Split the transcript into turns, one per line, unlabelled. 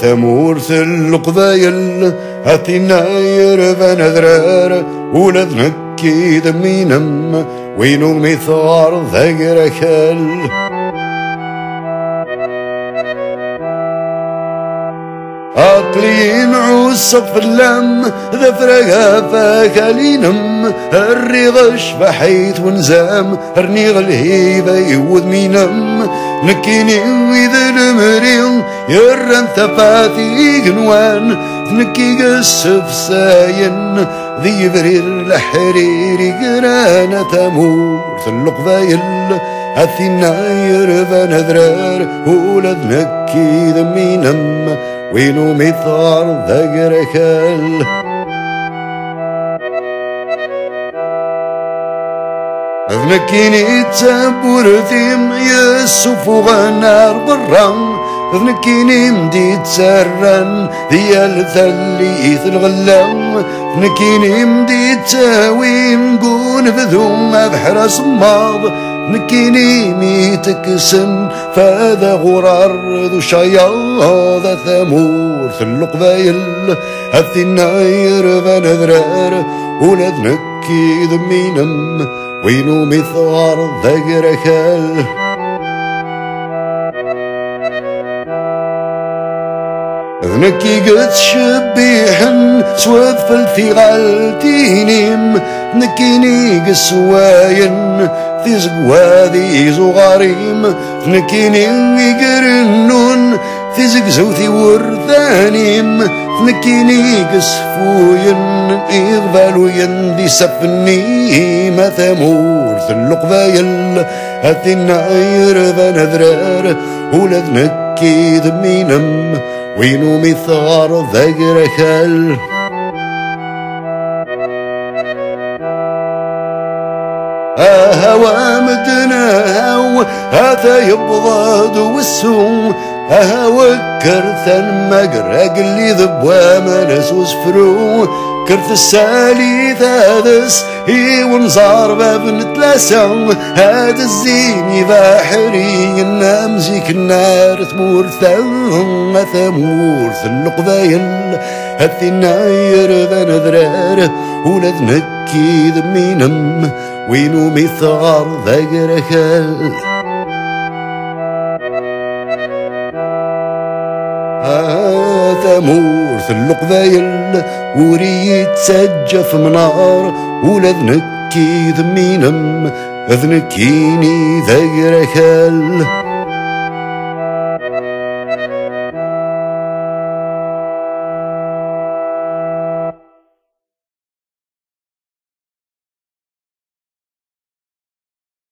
ثمورث القبايل هاتيناير فنذرار ولد نكي دمينم وينو المثار ذاقر خال عقلين عوصف اللم ذا فرقا فاكالينم الرغش بحيث ونزام هرنيغ الهيبة يوذ مينم نكيني ويذ المريض يرن ثفاثي قنوان نكي قصف ساين ذي برير لحريري قرانا ثمور ثلقبايل هثيناير فنذرار ولد نكي ذمينم وينو مثار ذاقر خال ذنكيني تابور ثيم يسوف غنار برام ذنكيني مديت سران ديال ثليث الغلام ذنكيني مديت تاوين قون بذوم بحر صماض نكيني ميتكسن فهذا غرار ذو شياض ثمور ثلقبايل هثيناير فنذرار ولد نكي ذمينم وينو مثار ذاقر خال ذنكي قد شبيحن سواد فلثي غالتينيم نكيني قسواين ذي زقوادي زغاريم نكيني قرنون ذي زقزوثي ورثانيم نكيني قسفوين إغبالوين ذي سفني ما ثمور ثلقبايل هاتيناير فنذرار ولد نكي ذمينم وينو مثار ذاقر خال هوا مدنا هذا يبغض والسوم وكرثن مقرق اللي ذبوا منسوس فرو كرث السالي ثادس هي ونصار باب نتلاسع هذا الزين بحري نمزيك النار ثمور ثمور ثلقبايل هثيناير فنذرار ولد نكي ذمينم وينو مثار ذاقر خال ثمور ثلقبايل وريد سجف منار ولد نكي ذمينم اذنكيني ذاقر خال